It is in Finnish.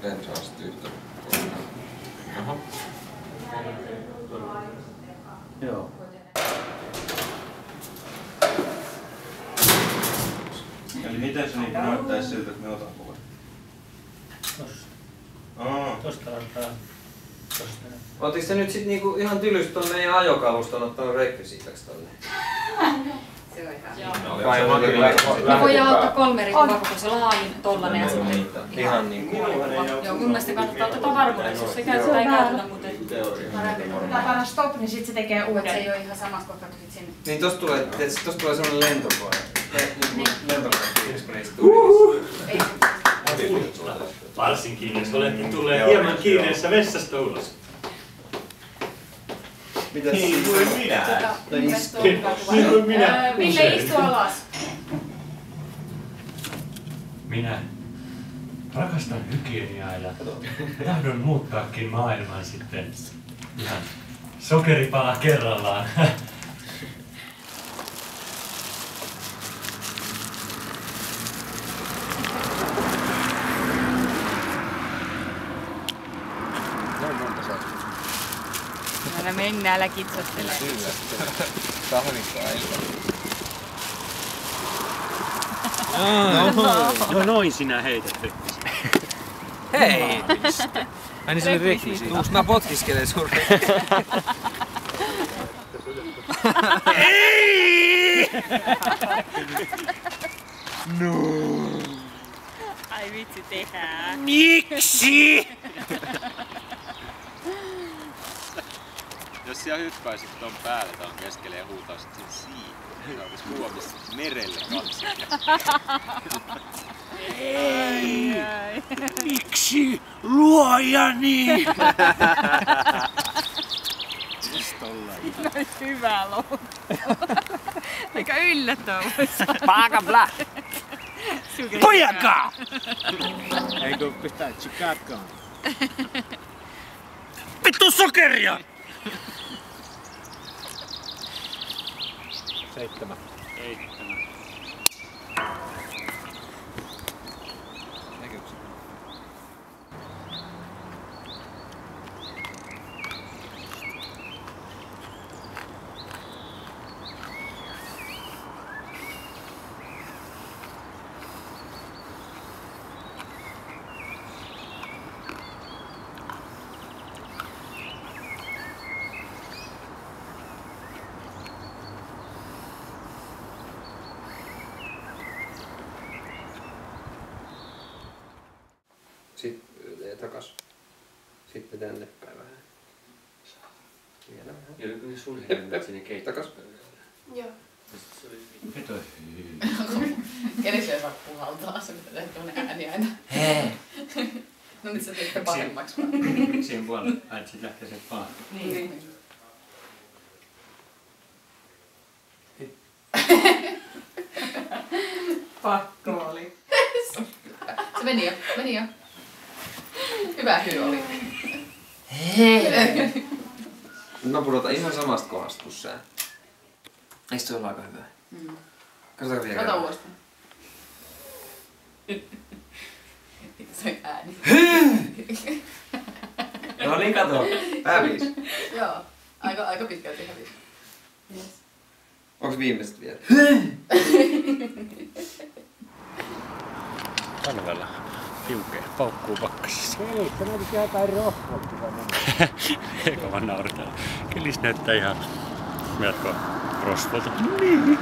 Lensaa sit yhtä kohdalla. Jaha. Joo. Eli miten se niinku näyttäis siltä, että me otan kuvan? Tossa. Tosta antaa. Tosta. Ootiko se nyt sit niinku ihan tylysti ton meidän ajokaluston ottanut rekvisiitaksi tonne? Se on ihan. Me voidaan ottaa 3 eri kuvaa, kun se laajin tollanen ja sitten ihan niinku. Joo, mun mielestä kannattaa ottaa varmuudeksi, jos se käytetään ei käytetä, mutta Pitää panna stop, niin sit se tekee uuden. Se ei oo ihan samassa kohtaa kuin sit sinne. Niin tosta tulee semmonen lentokone. Lentokone fiilis, kun niistä tuli. Varsinkin, jos olette tulleet hieman kiireessä vessasta ulos. Mitäs? Niin kuin minä. Niin kuin minä. Ville, istu alas. Minä rakastan hygieniaa ja tahdon muuttaakin maailman sitten ihan sokeripala kerrallaan. Älä mennä, älä kitsottele. Kyllä. Sahnikko aivan. No noin sinä heität rekvisiin. Hei! Ai niin se oli rekvisiita. Tuuks mä potkiskelen sun Ei! No. Ai vitsi, tehdään. Miksi? Jos siellä hyppäisit ton päälle ton keskelle ja huutaisit sen siihen, niin olisi Suomessa merelle kaksikin. Ei! Miksi luojani? Noin hyvä loukku. Aika yllättävää. Paaka blä! Pojakaa! Eikö pitää Chicagoon? Vittu sokeria! 7. Sitten takas. Sitten tänne päin vähän. Vielä vähän. Ja sun heidät sinne Takas. Joo. Veto. Kenen se saa puhaltaa? Se pitää tehdä tuonne ääni aina. Hei! No nyt sä teette paremmaksi. Siihen puolelle päin, sit lähtee sen vaan. Niin. Pakko oli. Se meni jo. Hyvä hyy oli. Hei! Mä pudota ihan samasta kohdasta kuin sä. Eikö se ole aika hyvä? Katsotaan vielä Ota kerran. uudestaan. Se on ääni. No niin, kato. Hävis. Joo. Aika pitkälti hävisi. Yes. Onks viimeiset vielä? Talvella piukea, paukkuu pakkasissa. Eli se näytit jotain rohkeutta. Eikä vaan nauretaan. Kelis näyttää ihan melko rosvolta. Niin.